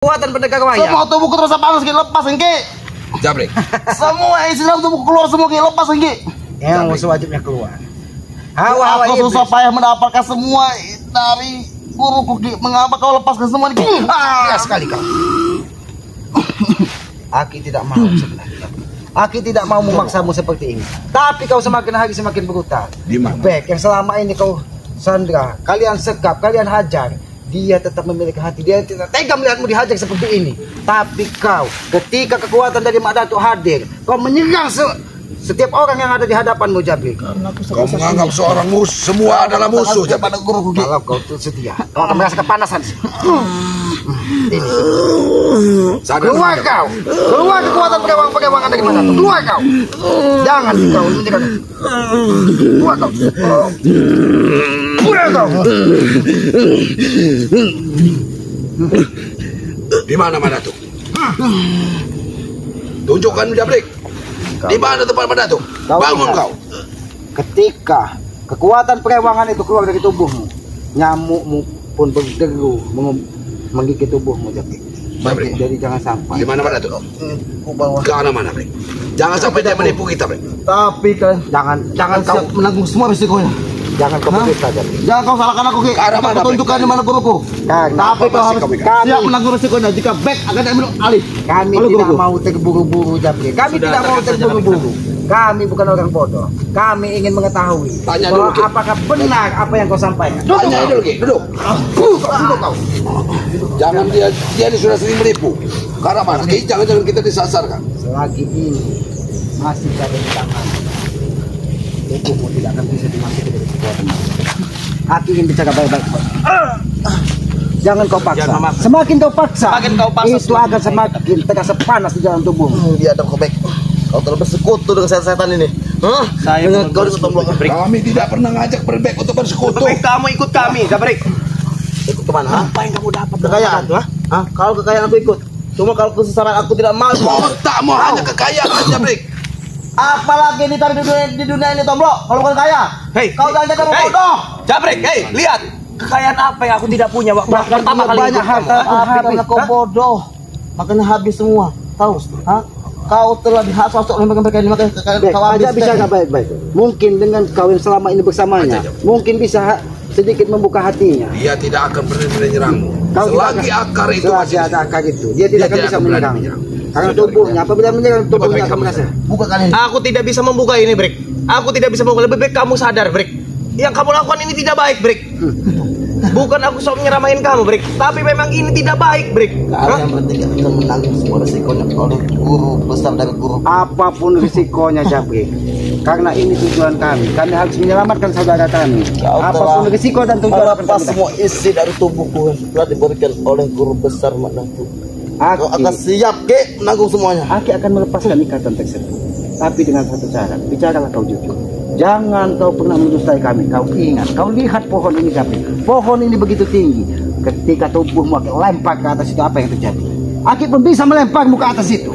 Kekuatan pendekar wayang. Semua tubuhku terasa panas, Ki. Lepas, Ki. Jabrik. Semua isi dalam tubuhku keluar semua, Ki. Lepas, Ki. Yang sewajibnya keluar. Aku susah payah mendapatkan semua dari guruku, Ki. Mengapa kau lepaskan semua, Ki? Ya sekali kau. Aki tidak mau sebenarnya. Aki tidak mau memaksamu seperti ini. Tapi kau semakin hari semakin brutal. Di mana? Bek yang selama ini kau sandra, kalian sekap, kalian hajar. Dia tetap memiliki hati. Dia tidak tega melihatmu dihajar seperti ini. Tapi kau, ketika kekuatan dari Mak Datuk hadir, kau menyerang setiap orang yang ada di hadapanmu, Jabrik. Kau menganggap seorang musuh, semua adalah musuh, Jabrik. Kalau kau setia, kau akan merasa kepanasan. Ini. Keluar kau, keluar kekuatan pegawai-pegawai dari Mak Datuk. Keluar kau. Jangan kau menyerang. Keluar kau. Keluar kau. Di mana Mak Datuk? Tunjukkan, Jabrik. Di mana tempat Mak Datuk? Bangun kau. Ketika kekuatan perewangan itu keluar dari tubuhmu, nyamukmu pun berderu menggigit tubuhmu, Jabrik. Jadi jangan sampai. Di mana Mak Datuk? Ke arah mana, Brik? Jangan sampai dia menipu kita, Brik. Tapi kan Jangan kau menanggung semua risikonya. jangan kau begitu saja. Jangan kau salahkan aku, Ki. Ke arah mana, Aku tunjukkan di mana guruku. Tapi kau harus siap menanggung risikonya. Jika back akan diambil alih. Kami oleh tidak guruku. mau terburu-buru, Jabrik. Kami tidak mau terburu-buru. Kami bukan orang bodoh. Kami ingin mengetahui Tanya bahwa dulu, Ki. apakah benar apa yang kau sampaikan. Tanya dulu, Ki. Duduk. Duduk kau. Jangan dia ini sudah sering menipu. Karena mana? Ki, jangan kita disasarkan. Selagi ini masih ada di tangan, tubuhmu tidak akan bisa dimasuki dari kekuatan. Aku ingin bicara baik-baik. Jangan kau paksa. Jangan memaksa. Semakin kau paksa, Semakin kau paksa, itu akan semakin terasa panas di dalam tubuhmu. Biadab kau back. Kau telah bersekutu dengan setan ini. Hah? Saya Dengan kau di tombol. Kami tidak pernah ngajak berbek untuk bersekutu. Lebih kamu ikut kami, Jabrik. Ikut kemana? Apa yang kamu dapat? Kekayaan, hah? Kalau kekayaan aku ikut. Cuma kalau kesesaran aku tidak mau. Tak mau hanya kekayaan saja, Brik. Apalagi ditarik di dunia ini, Tomblo. Kalau bukan kaya. Hei, Kau jangan jadi hei, bodoh. Jabrik, hei, lihat. Kekayaan apa yang aku tidak punya waktu pertama kali banyak ikut harta kamu? pun habis. Karena kau bodoh. Makanya habis semua. Tahu? Hah? Kau telah dihasut oleh mereka ini, makanya Bek, kau habis. aja bicara baik-baik. Mungkin dengan kau yang selama ini bersamanya, mungkin bisa sedikit membuka hatinya. Dia tidak akan pernah menyerangmu. Kau Selagi tidak akan- akar itu selagi masih ada akar itu, dia tidak akan bisa berani menyerang. Karena tubuhnya, apabila menyerang tubuhnya akan merasa. Buka kalian. Aku tidak bisa membuka ini, Brik. Aku tidak bisa membuka. Lebih baik kamu sadar, Brik. Yang kamu lakukan ini tidak baik, Brik. Bukan aku sok nyeramain kamu, Brik. Tapi memang ini tidak baik, Brik. Kalian bertiga akan menanggung semua resikonya oleh guru besar dari guru. Apapun risikonya, Jabrik. Karena ini tujuan kami. Kami harus menyelamatkan saudara kami. Apapun risiko dan tujuan akan Melepas kami. semua isi dari tubuhku yang telah diberikan oleh guru besar Mak Datuk. Kau akan Aki, siap, Ki, menanggung semuanya. Aki akan melepaskan ikatan tersebut. Tapi dengan satu cara, bicaralah kau jujur. Jangan kau pernah mendustai kami. Kau ingat, kau lihat pohon ini, Jabrik. Pohon ini begitu tinggi. Ketika tubuhmu akan lempar ke atas itu, apa yang terjadi? Aki pun bisa melemparmu ke atas itu.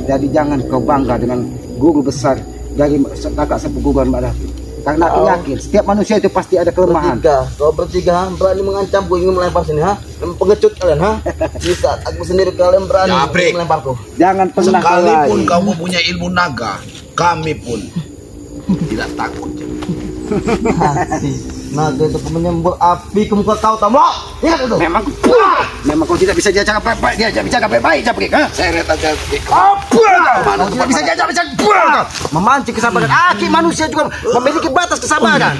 Jadi jangan kau bangga dengan guru besar dari kakak sepupu Mak Datuk. Karena aku yakin setiap manusia itu pasti ada kelemahan. Kau bertiga berani mengancamku ingin melempar sini, ha? Pengecut kalian, ha? Di saat aku sendiri kalian berani Jabrik. melemparku. Jangan pernah kau Sekalipun lari. kau mempunyai ilmu naga, kami pun tidak takut. Naga itu menyembur api ke muka kau, Tomblo. Ingat itu. Memang kau tidak bisa diajak baik-baik, diajak bicara baik-baik, Jabrik, ha? Seret aja. Kau tidak bisa diajak bicara baik. Memancing kesabaran. Aki manusia juga memiliki batas kesabaran.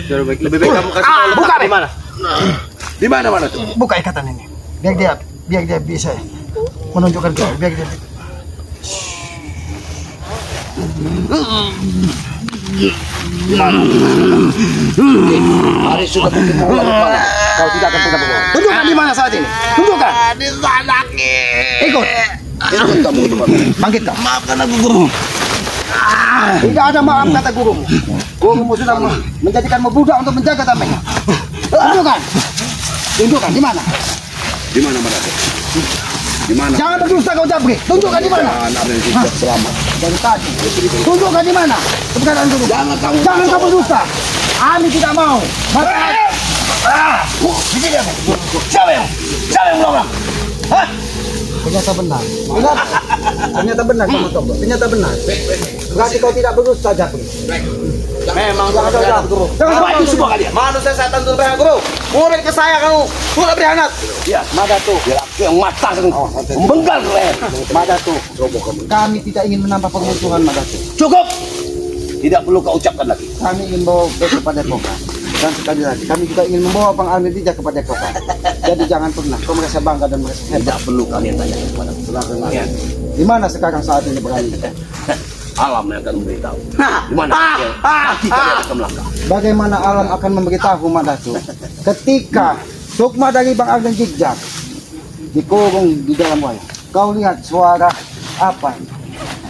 Lebih baik kamu kasih tahu buka, letak di mana. Di mana tuh? Buka ikatan ini. Biar dia bisa menunjukkan kau. Biar dia. Hari sudah bertemu. Kau tidak akan pernah bohong. Tunjukkan di mana saat ini. Tunjukkan. Di sana, Ki. Ikut. Ikut kamu itu, Pak. Bangkit kau. Maafkan aku, Guru. Tidak ada maaf kata gurumu. Gurumu sudah menjadikanmu budak untuk menjaga tamengnya. Tunjukkan. Tunjukkan di mana. Di mana, Mak Datuk? Di mana? Jangan berdusta kau, Jabrik. Tunjukkan di mana. Jangan ada yang tidak selamat. Dari tadi. Tunjukkan di mana. Kebenaran dulu. Jangan kamu. Jangan kamu berdusta. Kami tidak mau. Di sini aku. Siapa yang? Siapa yang ulang-ulang? Hah? Ternyata benar. Ingat, ternyata benar kamu Togbo. Ternyata benar. Berarti kau tidak berusaha Japri. Memang Jangan jangan jawab, guru. Jangan Maju semua kalian. Manusia setan itu berkhianat guru. Murid ke saya kamu. Sudah berkhianat. Ya, Madatu, laki yang mata membengkal leher. Madatu. Kami tidak ingin menambah permusuhan Madatu. Cukup. Tidak perlu kau ucapkan lagi. Kami ingin bawa Bek kepada Poka. Dan sekali lagi, kami juga ingin membawa Bang Almi Dijak kepada Poka. Jadi jangan pernah kau merasa bangga dan merasa hebat. Tidak perlu kalian tanya kepada Ya. Di mana sekarang saat ini berani? alam yang akan memberitahu. Di mana kaki kalian akan melangkah. Bagaimana alam akan memberitahu Madatu ketika sukma dari Bang Almi Dijak dikurung di dalam wayang. Kau lihat suara apa?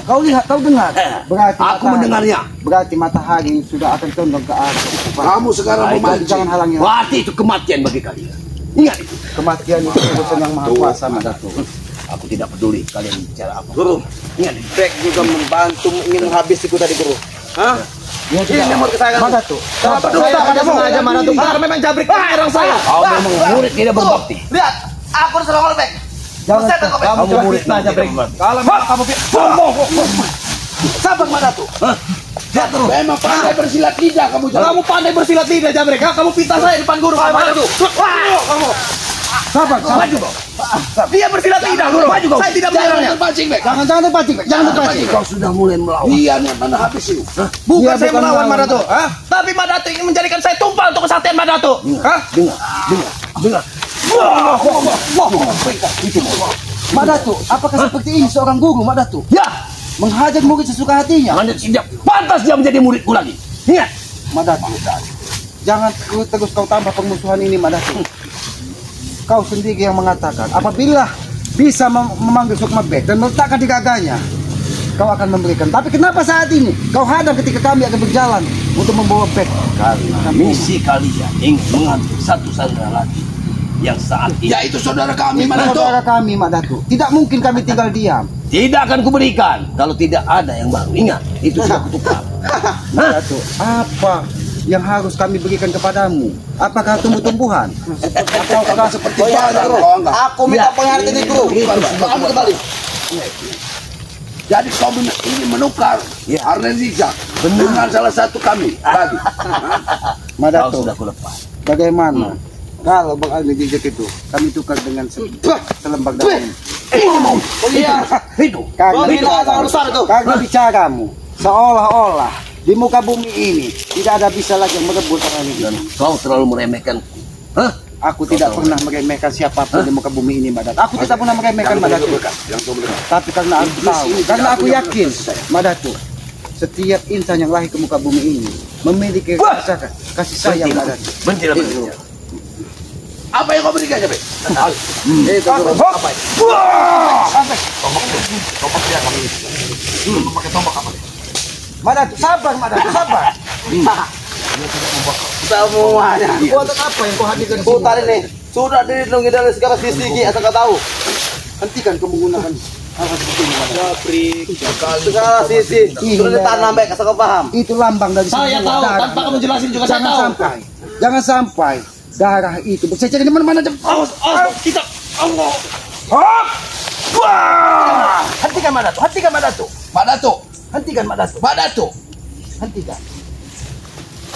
Kau lihat, kau dengar. Berarti Aku matahari- mendengarnya. Berarti matahari sudah akan condong ke arah ufuk. Kamu sekarang Baik, memancing. jangan halangi. Berarti itu kematian bagi kalian. Ingat itu. Kematian itu urusan yang maha kuasa Madatu. Aku tidak peduli kalian bicara apa. Guru, Ingat itu. Bek juga membantu ingin menghabisiku tadi guru. Hah? Ya, Ini murid kesayangan. Madatu. Kenapa Sabar. saya ada sengaja Madatu? Karena memang Jabrik menyerang saya. Kau memang murid tidak berbakti. Lihat, aku diserang oleh Bek. Jangan Buset, kau, Bek. Kamu Kamu murid fitnah, Jabrik. Kalau memang kamu sabar Madatu. Lihat terus. Memang pandai bersilat lidah kamu. Kamu pandai bersilat lidah Jabrik. Kamu fitnah saya depan guru Madatu. Kamu. Sabar, sabar. Maju kau. Dia bersilat lidah guru. Maju kau. Saya tidak Jangan menyerangnya. terpancing, Bek. Jangan terpancing, Bek. Jangan terpancing. Kau sudah mulai melawan. Dia yang mana habis itu. Bukan Dia saya bukan melawan melawan. Madatu, hah? Tapi Madatu ingin menjadikan saya tumpal untuk kesaktian Madatu. Hah? Dengar. Itu mau. Madatu, apakah seperti ini seorang guru Madatu? Ya, Menghajar murid sesuka hatinya. hanya tidak pantas dia menjadi muridku lagi. Ingat. Madatu, jangan terus kau tambah permusuhan ini Madatu. Kau sendiri yang mengatakan apabila bisa memanggil Sukma Bek dan meletakkan di gaganya, kau akan memberikan. Tapi kenapa saat ini kau hadang ketika kami akan berjalan untuk membawa Bek? Karena misi kalian ingin mengambil satu saudara lagi yang saat ini. Yaitu saudara kami, Itu saudara kami Madatu. Tidak mungkin kami tinggal diam. Tidak akan kuberikan kalau tidak ada yang baru. Ingat, itu sudah kutukar. Madatu, apa yang harus kami berikan kepadamu? Apakah tumbuh-tumbuhan? Ataukah seperti Aku minta penghargaan itu, guru. Kamu kembali. Jadi kau ingin menukar Arlen Rizak dengan salah satu kami lagi. Kau Madatu, sudah kulepas. bagaimana kalau Bang Almi Dijak itu kami tukar dengan selembar daun? Iya. Itu. Karena Pembinaan sangat besar itu. Karena bicaramu seolah-olah di muka bumi ini tidak ada bisa lagi yang merebut Bang Almi Dijak. Dan kau terlalu meremehkanku. Hah? Aku tidak pernah meremehkan siapapun di muka bumi ini, Madatu. Aku tidak pernah meremehkan Madatu. Tapi karena aku tahu, karena aku yakin, Madatu, setiap insan yang lahir ke muka bumi ini memiliki kasih sayang Madatu. Benci. Apa yang kau berikan, Bek? Itu guru. Madatu, sabar Madatu, sabar. Semuanya. Buatan apa yang kau hadirkan di sini? Hutan ini sudah dilindungi dari segala sisi, Ki, asal kau tahu. Hentikan kau menggunakan hal seperti ini, Madatu. Segala sisi sudah ditanam, Bek, asal kau paham. Itu lambang dari Saya sebuah tahu, darah, tanpa kamu Madatu. jelasin juga saya Jangan tahu. sampai, jangan sampai darah itu bercecer di mana-mana. Kita Allah. Hentikan Madatu, hentikan Madatu, Pak Datuk, hentikan Madatu, Pak Datuk. hentikan.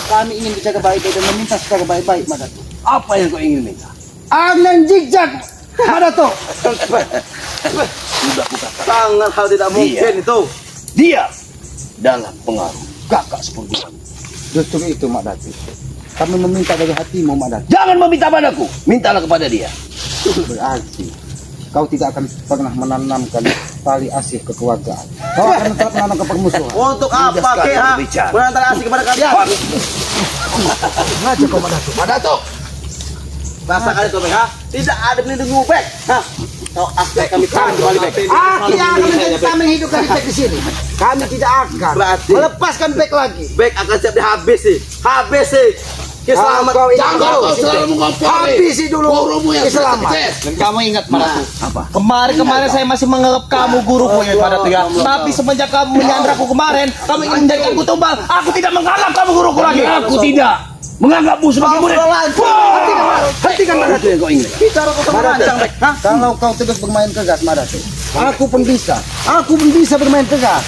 Kami ingin bicara baik-baik dan meminta secara baik-baik Madatu. Apa yang kau ingin minta? Arlen Dijak Madatu. Sudah kukatakan. Sangat hal tidak mungkin itu. Dia dalam pengaruh kakak seperti kamu. Justru itu Madatu. Kami meminta dari hatimu Madatu. Jangan meminta padaku, mintalah kepada dia. Berarti kau tidak akan pernah menanamkan tali asih kekeluargaan. Kau akan tetap menanamkan permusuhan. Untuk apa, sekali Ki, ha? berbicara. Menantara asik kepada kalian. Raja kau Madatu. Pak Datuk. Rasakan itu, Bek, ha? Tidak ada melindungi Bek. Ha? Kau asyik kami tahan kembali, Bek. Aki akan kita menghidupkan Bek di sini. Kami tidak akan Berarti- melepaskan Bek lagi. Bek akan siap dihabis sih. Habis sih. Selamat Kau ingat Jangan dulu. kau selalu mengompori. Habisi dulu. Gurumu yang sudah Selamat. sukses. Dan kamu ingat Madatu, Apa? kemarin saya masih menganggap kamu guruku ya Madatu ya. Tapi semenjak kamu menyandraku kemarin, kamu ingin menjadikanku tumbal. Aku tidak menganggap kamu guruku lagi. Aku tidak menganggapmu sebagai murid. Hentikan Madatu yang kau ingat. Bicara kau sama lancang, Bek. Kalau kau terus bermain tegas, Madatu, aku pun bisa. Aku pun bisa bermain tegas.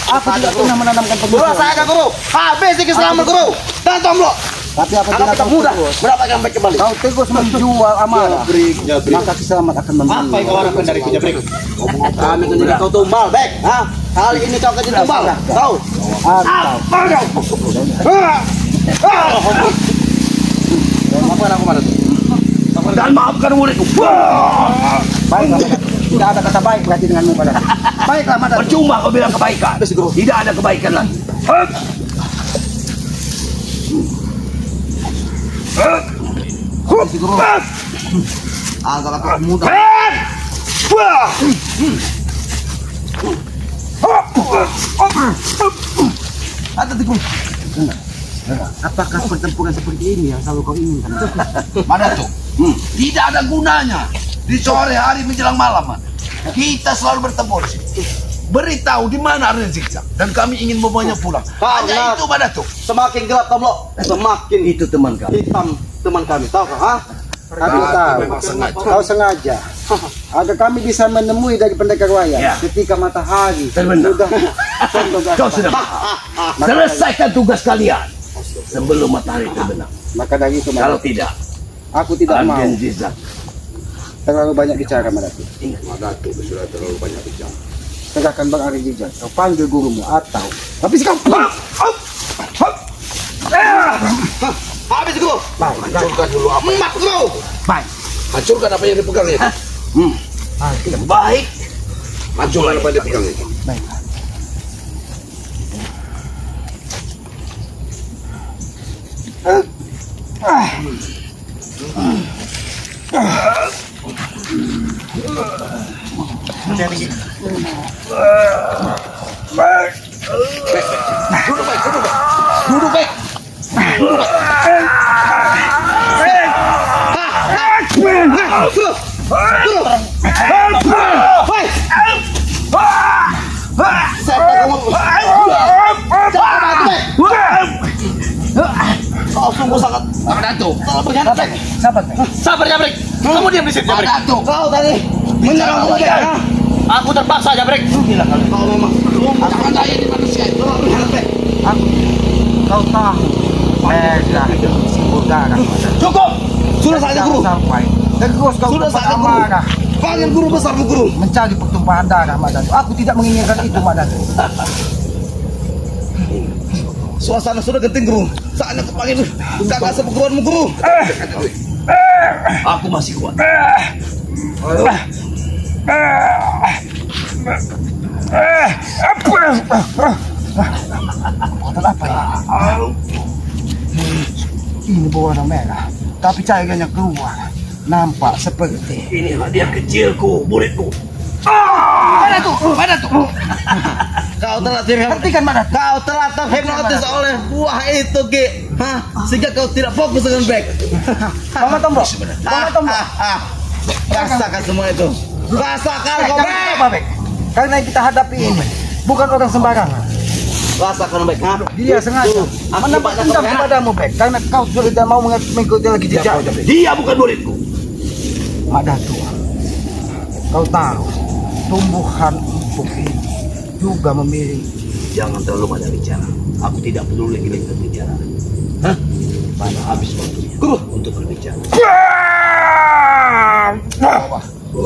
Aku tidak pernah menanamkan Guru, pemikiran. saya agak guru. Habis di keselamatan guru. Dan tombol. Tapi apabila Anak kita kau muda. terus, Mendapatkan baik kembali. kau terus menjual amarah, maka kisamat akan Apa yang membunuh. kau harapkan dari Jabrik? Kami akan jadi kau tumbal, Bek. Hah? Kali ini kau akan jadi tumbal. Tahu? Maafkan aku, Madatu. Dan maafkan muridku. Baiklah, Madatu. Tidak ada kata baik berarti denganmu, Madatu. Baiklah, Madatu. Percuma kau bilang kebaikan. Tidak ada kebaikan lagi. Agak aku muda. Ada di guru. Apakah pertempuran seperti ini yang selalu kau inginkan? Madatu, tidak ada gunanya di sore hari menjelang malam. Kita selalu bertemu di sini. Beritahu di mana Raden Zigzag dan kami ingin membawanya pulang. Hanya itu Madatu. Semakin gelap tombol, semakin Itu teman kami. hitam teman kami. Tahu kah? Hah? Kami tahu. Memang sengaja. Kau sengaja agar kami bisa menemui dari pendekar wayang Ya. ketika matahari Terbenam. sudah condong ke Kau atas. sudah selesaikan tugas kalian sebelum matahari terbenam. Maka dari itu, Kalau Madatu, tidak, aku tidak mau Raden Zigzag. terlalu banyak bicara, Madatu. Madatu sudah terlalu banyak bicara. Tegakkan Bang Ari Jijak. Kau panggil gurumu atau habis kau. Habis guru. Hancurkan dulu apa yang, Mak guru. hancurkan apa yang dipegang itu. Baik. Hancurkan apa yang dipegang itu. Duduk baik. Kau sungguh sangat Madatu, berkhianat, Bek. Sabar, Bek. Sabar Jabrik. Kamu diam di sini Jabrik. Madatu. Kau tadi menyerang aku, Bek. Hah? Aku terpaksa Jabrik. Gila kali. Kau memang Jangan daya di manusia itu. berkhianat, Bek. Kau tahu mereka simbol darah, Madatu. Cukup. Sudah saatnya guru. Sampai terus kau Sudah tempat saatnya guru. amarah Panggil guru besar guru. mencari pertumpahan darah, Madatu. Aku tidak menginginkan itu, Madatu. Suasana sudah genting guru. Saatnya aku panggil kakak seperguruanmu guru. Aku masih kuat. Kekuatan apa ya? Ini berwarna merah, tapi cahayanya keluar. Nampak seperti Ini hadiah kecilku, muridku. Madatu. Kau telah hentikan, Madatu. Kau telah terhipnotis oleh buah itu, Ki. Hah? Sehingga kau tidak fokus dengan back. Bangun tombol. Bangun tombol. Rasakan semua itu. Rasakan kau, Jangan Bek. apa, Bek? Karena yang kita hadapi ini bukan orang sembarangan. Rasakan, Bek. Hah? Dia sengaja menambah dendam kepadamu, Bek. Karena kau sudah tidak mau mengikuti lagi jejak. Dia bukan muridku. Madatu, kau tahu tumbuhan empuk ini juga memiliki. Jangan terlalu banyak bicara. Aku tidak peduli lagi dengan bicara. Hah? Mana habis waktunya Guru. untuk berbicara.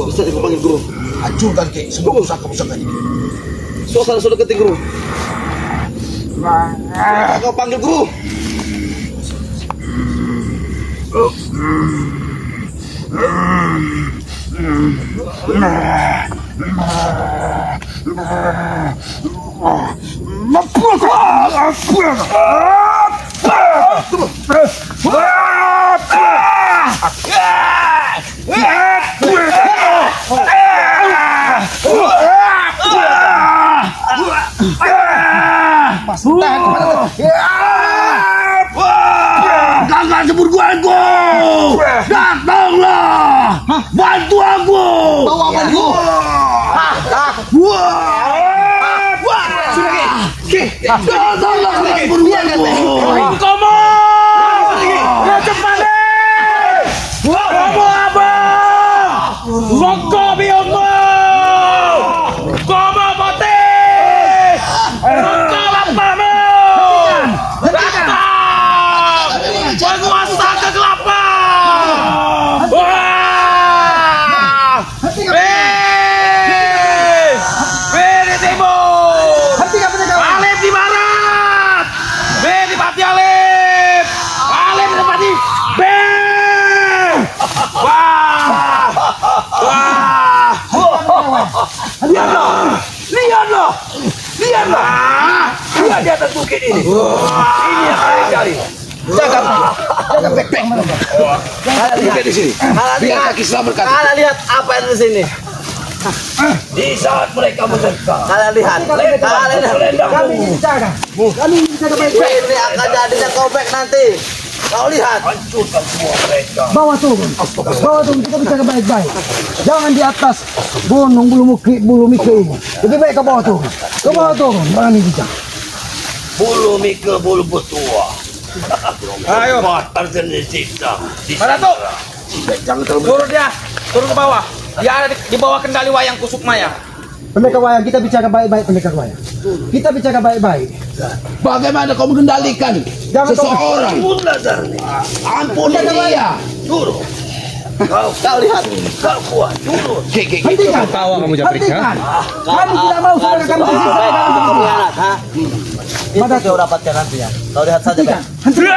Bisa dipanggil guru. Hancurkan Ki sebelum pusaka-pusaka ini. Suasana sudah genting, guru. Kau panggil guru. perguruanku. Datanglah, bantu aku. Bawa apa itu? Datanglah ke perguruanku. Komo! Raja Panik! Komo apa? Rokok biomo! Komo putih! Rokok lapamu! Datang! Penguasa kegelapan! Wah! Di timur! Alif di barat! B di Pati Alif! Alif di Pati B! Wah! Wah! Lihatlah. Lihat di atas bukit ini. Ini yang kalian cari. Jaga backpack. Lihat di sini. Biar kaki selamat kaki. Kalian lihat apa yang di sini? Di saat mereka mendekat, Kalian lihat. Kalian lihat. selendangmu Ini akan jadinya kobek nanti. Kau lihat. hancurkan semua mereka. Bawa turun, kita bicara baik-baik. Jangan di atas gunung bulu mike ini. Lebih baik kau bawa turun, berani bicara. Bulu Mika, bulu betua. Ayo. Matar dan disiksa. Mana tuh? Jangan terlalu Turun dia. Turun ke bawah. Dia ada di bawah kendali wayang kusuk maya. Pendekar wayang, kita bicara baik-baik pendekar wayang. Kita bicara baik-baik. Bagaimana kau mengendalikan Jangan seseorang? Ampun dia. Turun. Kau lihat. Kau kuat. Turun. Hentikan. Hentikan. Kami tidak mau saudara kami disiksa. Mana kau dapatkan nantinya? Kau lihat saja. Hentikan. Hentikan.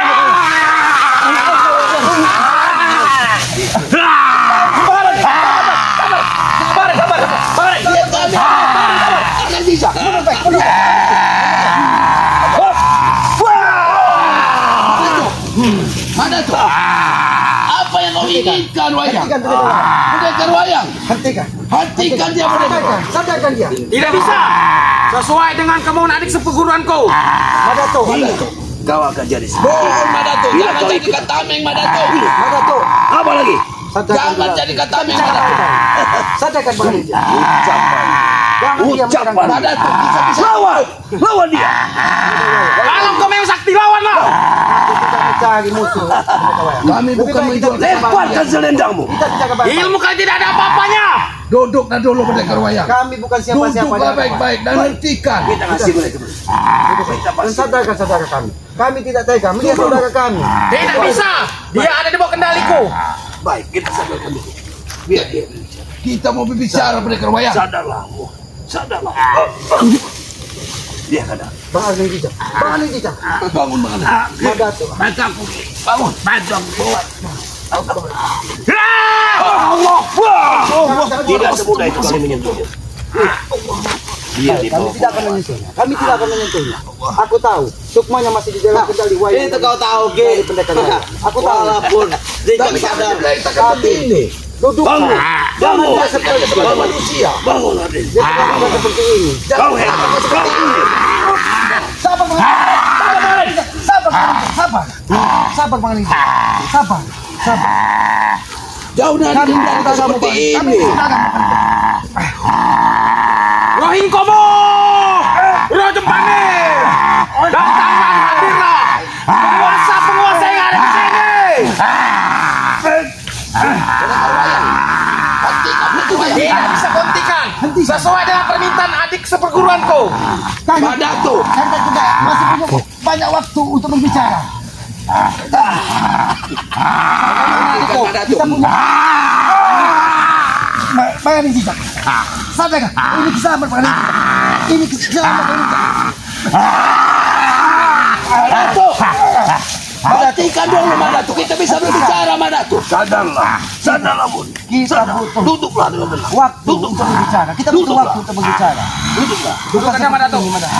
Mana tuh? Apa yang kau inginkan, wayang? Hentikan pendekar wayang. Pendekar wayang. Hentikan. Hentikan dia, pendekar wayang. Sadarkan dia. Tidak bisa. Sesuai dengan kemauan adik seperguruanku. Madato. Kau akan jadi bohong, Madato. Jangan jadikan tameng, Madato. Madato. Apa lagi? Sadarkan Jangan dia. jadikan tameng, Madato. Sadarkan dia. Jangan dia Ucapan menyerang kami. Madato. Lawan dia. Kalau kau memang sakti lawanlah. Kita mencari musuh. pendekar wayang. Kami Lebih bukan baik kita menjual. bicara Lepaskan baik-baik. selendangmu. Kita bicara baik-baik. Ilmu kalian tidak ada apa-apanya. Duduklah dulu, pendekar wayang. Kami bukan siapa-siapa. Duduklah baik-baik dan hentikan. Kita kasih mereka. Dan sadarkan saudara kami. Kami tidak tega melihat saudara kami. Tidak bisa. Dia ada di bawah kendaliku. Baik, kita sadarkan dulu. Biar dia. Kita mau berbicara, pendekar wayang. Sadarlah. Dia kadang. Bang Ali Jijak. Bangun, Madato. Bantu aku. Bangun. Bantu aku. Tidak semudah itu kami menyentuhnya. Dia di Kami bawah. tidak akan menyentuhnya. Aku tahu. Sukmanya masih di dalam kendali wayang. Itu kau tahu, Dari Ki. pendekar wayang. Aku tahu. Walaupun Jika Tapi sadar. tapi ini. Duduk. Bangun. Jangan Bangun. dia seperti manusia. Bangun, Raden. Dia tidak seperti ini. Kau hebat. Kau ini. Sabar Bang Ali. Sabar Bang Ali. Sabar. Jauh dari dendam seperti ini. Rohing Komo. Raja Panik. Datanglah hadirlah. Penguasa yang ada di sini. Tidak bisa hentikan. Sesuai dengan permintaan adik seperguruanku. Madato. Anda juga masih punya banyak waktu untuk berbicara. Madato. Kita punya bayangin Jijak. Sadarkan. Ini keselamatan Bang Ali. Ini keselamatan Bang Ali. Madato. Hentikan dulu, Madato. Kita bisa berbicara, Madato. Sadarlah, Bun. Kita butuh Duduklah dengan tenang. waktu untuk berbicara. Kita butuh waktu untuk berbicara. Duduklah. Bukan Dudukkan, Madato. seperti ini, Madato.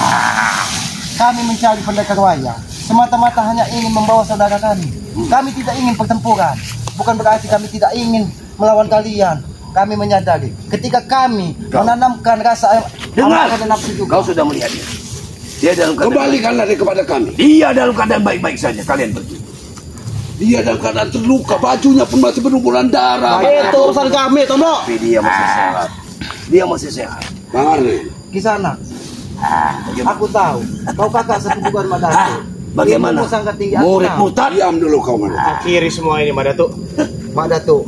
Kami mencari pendekar wayang semata-mata hanya ingin membawa saudara kami. Kami tidak ingin pertempuran. Bukan berarti kami tidak ingin melawan kalian. Kami menyadari ketika kami menanamkan rasa Dengar. amarah dan nafsu juga. Kau sudah melihat dia. Dia dalam keadaan. Kembalikanlah dia kepada kami. Dia dalam keadaan baik-baik saja. Kalian pergi. Dia dalam keadaan terluka, bajunya pun masih berlumuran darah. Itu urusan kami, Tomo. Tapi dia masih sehat. Dia masih sehat. Bang Arne, Kisana, aku tahu kau kakak sepupu Guan Madatu. Bagaimana? Ilmumu sangat tinggi. Muridmu tadi. diam dulu kau mana. Akhiri semua ini Madatu. Madatu,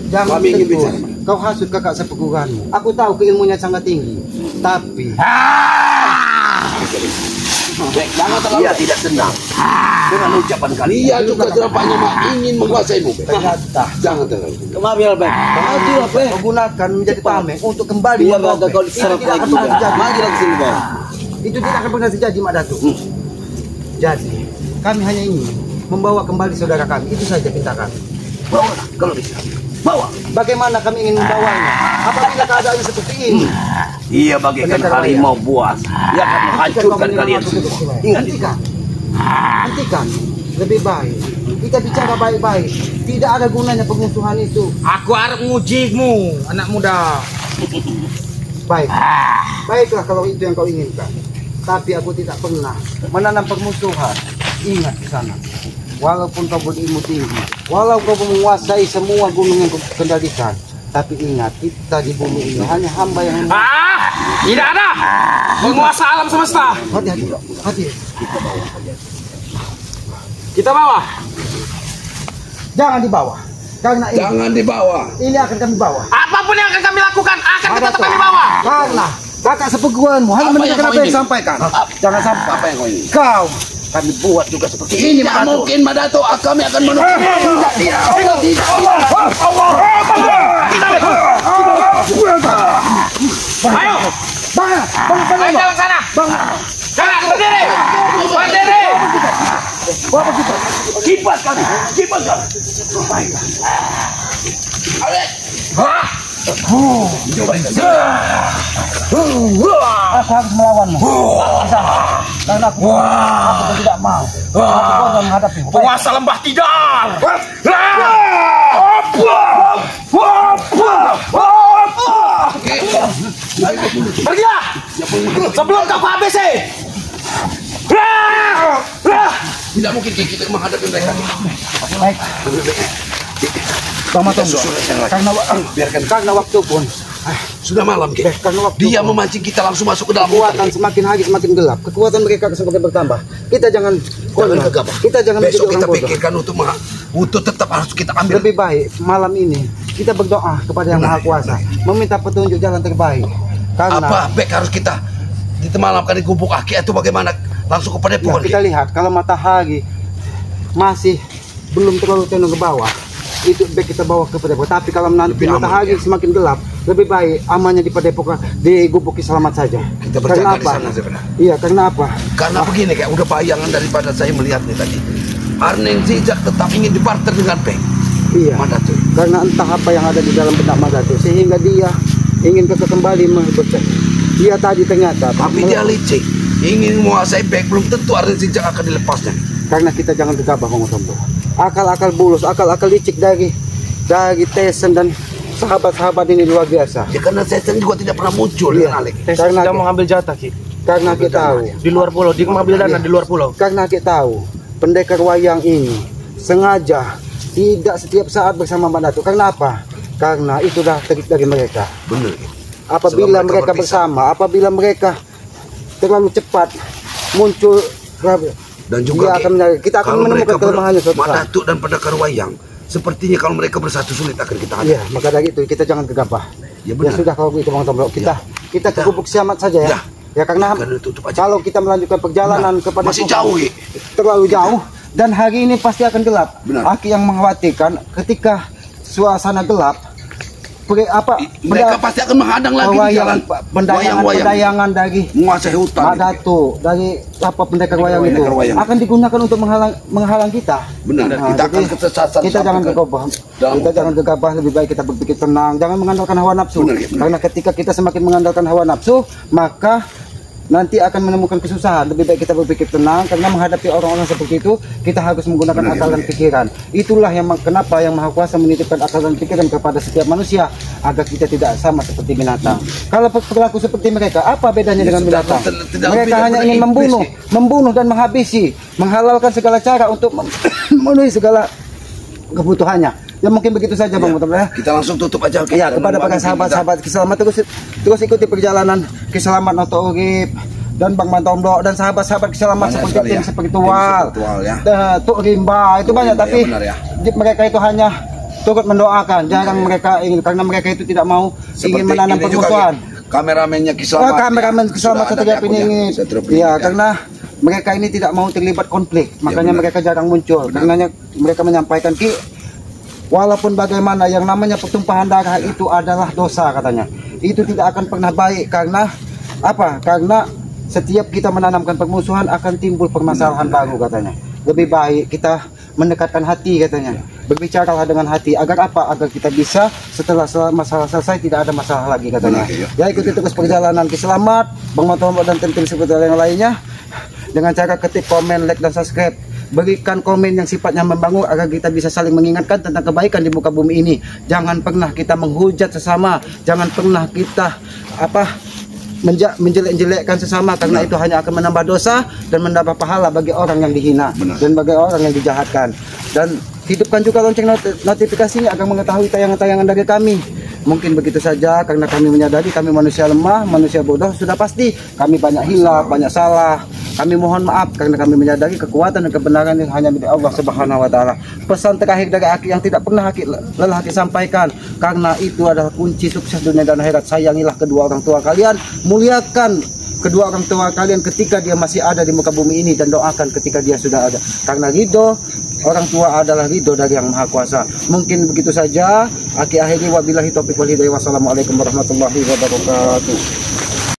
jangan Kami ingin terus. bicara. Kau hasut kakak sepupuanmu. Aku tahu keilmunya sangat tinggi, tapi Jangan terlalu. Dia tidak senang dengan ucapan kalian. Dia juga nampaknya ingin menguasaimu. ternyata Jangan terlalu. Kemarin Albert. Maju apa? kau gunakan menjadi tameng untuk kembali Iya, merobek. Bang, kau Itu diserap tidak akan lagi. pernah terjadi. Maju lagi sini, Bang. Itu tidak akan pernah terjadi, Mak Datu. Jadi, kami hanya ingin membawa kembali saudara kami. Itu saja pinta kami. Bawa kalau bisa. Bawa. Bagaimana kami ingin membawanya? Apabila keadaannya seperti ini? Dia bagaikan harimau buas. Dia akan menghancurkan kalian semua. Ingat itu. Hentikan. Hentikan. Lebih baik kita bicara baik-baik. Tidak ada gunanya pengusuhan itu. Aku harap ngujimu, anak muda. Baik. Baiklah kalau itu yang kau inginkan. Tapi aku tidak pernah menanam permusuhan. Ingat di sana. Walaupun kau berilmu tinggi, walau kau menguasai semua gunung yang kau kendalikan, tapi ingat kita di bumi ini hanya hamba yang Tidak ada penguasa alam semesta. hati-hati, hati. Kita bawa. Jangan dibawa, karena ini, Jangan dibawa. ini akan kami bawa. Apapun yang akan kami lakukan akan Ada tetap tuh. kami bawa. Karena kakak sepupuanmu hanya Apa mendengar yang apa kau yang ingin? sampaikan. Jangan sampai Apa yang kau ingin? kau kami buat juga seperti ini, Tidak Mak Datu. mungkin Madato, kami akan menunggu. Tidak. Ayo, Bang, ayo jalan sana. Jalan berdiri. Berdiri. Kipas kami. Kipas kami. Aku harus melawanmu. Karena aku tidak mau. Aku akan menghadapi. Penguasa lembah tidar. Pergilah sebelum kau habis. Tidak mungkin kita menghadapi mereka. Baik. Bang Matong, karena waktu pun Sudah malam, Ki. karena waktu Dia pun, memancing kita langsung masuk ke dalam hutan. kekuatan semakin hari semakin gelap. Kekuatan mereka semakin bertambah. Kita jangan gegabah. Kita jangan menjadi Besok kita orang bodoh. pikirkan untuk tetap harus kita ambil. Lebih baik malam ini kita berdoa kepada Yang Maha Kuasa, meminta petunjuk jalan terbaik. Karena Apa baik harus kita ditemalamkan di gubuk aki atau bagaimana langsung kepada ya, pohon? kita lihat kalau matahari masih belum terlalu condong ke bawah, itu baik kita bawa ke Padepokan. Tapi kalau nanti Lebih aman, matahari ya. semakin gelap, lebih baik amannya di Padepokan, di Gubuk Ki Selamat saja. Kita berjaga Karena di apa? sana sebenarnya. Iya, karena apa? Karena begini kayak udah bayangan daripada saya melihat nih tadi. Arneng Zizak tetap ingin dipartner dengan Beng. Iya. Madatu. Karena entah apa yang ada di dalam benak Madatu sehingga dia ingin kembali mengikuti. Dia tadi ternyata Tapi dia licik. Ingin menguasai Beng, belum tentu Arneng Zizak akan dilepasnya. karena kita jangan gegabah Bang Tombo. Akal-akal bulus, akal-akal licik dari Tesen dan sahabat-sahabat ini luar biasa. Ya karena saya juga tidak pernah muncul Iya. dengan Alek. Karena Kita mau ngambil jatah, Ki. karena kita tahu, Di luar pulau, dia mengambil dana di luar pulau. karena kita tahu pendekar wayang ini sengaja tidak setiap saat bersama Mbak Datu. Karena apa? Karena itu dah trik dari mereka. Benar. Apabila Sebab mereka berpisah. bersama, apabila mereka terlalu cepat muncul, Dan juga dia akan kita akan kalau menemukan mereka kelemahannya suatu saat. Madatuk dan pendekar wayang, sepertinya kalau mereka bersatu sulit akan kita hadap. Iya, maka dari itu kita jangan gegabah. Ya Ya benar. sudah kalau begitu Bang Tombro, kita ke Gubuk Siamat saja ya. Ya. Ya karena Karena tutup aja. kalau kita melanjutkan perjalanan kepada Masih Tuhan, jauh, Ki. terlalu jauh dan hari ini pasti akan gelap. Benar. Aki yang mengkhawatirkan ketika suasana gelap, Mereka pasti akan menghadang lagi di jalan wayang-wayang pendayangan dari menguasai hutan. Mbak Datu, dari apa pendekar wayang itu Pendekar wayang. akan digunakan untuk menghalang kita. Benar, Nah, kita akan jadi kesesatan kita sampai jangan ke gegabah. dalam Kita hutan. jangan gegabah, lebih baik kita berpikir tenang, jangan mengandalkan hawa nafsu. Benar, benar. Karena ketika kita semakin mengandalkan hawa nafsu, maka nanti akan menemukan kesusahan. Lebih baik kita berpikir tenang, karena menghadapi orang-orang seperti itu kita harus menggunakan Benar, akal dan pikiran. Itulah yang kenapa Yang Maha Kuasa menitipkan akal dan pikiran kepada setiap manusia agar kita tidak sama seperti binatang. Kalau perilaku seperti mereka, apa bedanya Ya, dengan sudah, binatang? tidak Mereka beda hanya dengan ingin iblis, membunuh dan menghabisi, menghalalkan segala cara untuk memenuhi segala kebutuhannya. Ya mungkin begitu saja Bang Mutambo ya. Kita langsung tutup aja. Ya, kepada para sahabat-sahabat Kiselamat terus ikuti perjalanan Kiselamat Noto Urip dan Bang Mutambo dan sahabat-sahabat Kiselamat Banyak seperti sekali tim ya. Tim spiritual. spiritual ya. Tuk Rimba itu banyak Rimba, tapi ya, benar ya. mereka itu hanya turut mendoakan, jarang mereka ingin karena mereka itu tidak mau ingin menanam ini juga permusuhan. kameramennya Kiselamat. Kameramen Kiselamat setiap ini. Iya, karena mereka ini tidak mau terlibat konflik, makanya benar. mereka jarang muncul. Karena mereka menyampaikan Ki, walaupun bagaimana yang namanya pertumpahan darah itu adalah dosa katanya. Itu tidak akan pernah baik karena apa? Karena setiap kita menanamkan permusuhan akan timbul permasalahan baru katanya. Lebih baik kita mendekatkan hati katanya. Berbicaralah dengan hati agar apa? Agar kita bisa setelah masalah selesai tidak ada masalah lagi katanya. Ya ikuti terus perjalanan Kiselamat, Bang Mutambo dan tim-tim seputar yang lainnya dengan cara ketik komen, like dan subscribe. Berikan komen yang sifatnya membangun agar kita bisa saling mengingatkan tentang kebaikan di muka bumi ini. Jangan pernah kita menghujat sesama, jangan pernah kita menjelek-jelekkan sesama karena itu hanya akan menambah dosa dan menambah pahala bagi orang yang dihina dan bagi orang yang dijahatkan. Dan hidupkan juga lonceng notifikasinya agar mengetahui tayangan-tayangan dari kami. Mungkin begitu saja karena kami menyadari kami manusia lemah, manusia bodoh sudah pasti. Kami banyak hilaf, banyak salah. Kami mohon maaf karena kami menyadari kekuatan dan kebenaran yang hanya milik Allah Subhanahu wa taala. Pesan terakhir dari Aki yang tidak pernah lelah Aki sampaikan, karena itu adalah kunci sukses dunia dan akhirat. Sayangilah kedua orang tua kalian, muliakan kedua orang tua kalian ketika dia masih ada di muka bumi ini dan doakan ketika dia sudah ada. Karena ridho orang tua adalah ridho dari Yang Maha Kuasa. Mungkin begitu saja. Aki akhiri wabillahi taufiq wal hidayah. Wassalamualaikum warahmatullahi wabarakatuh.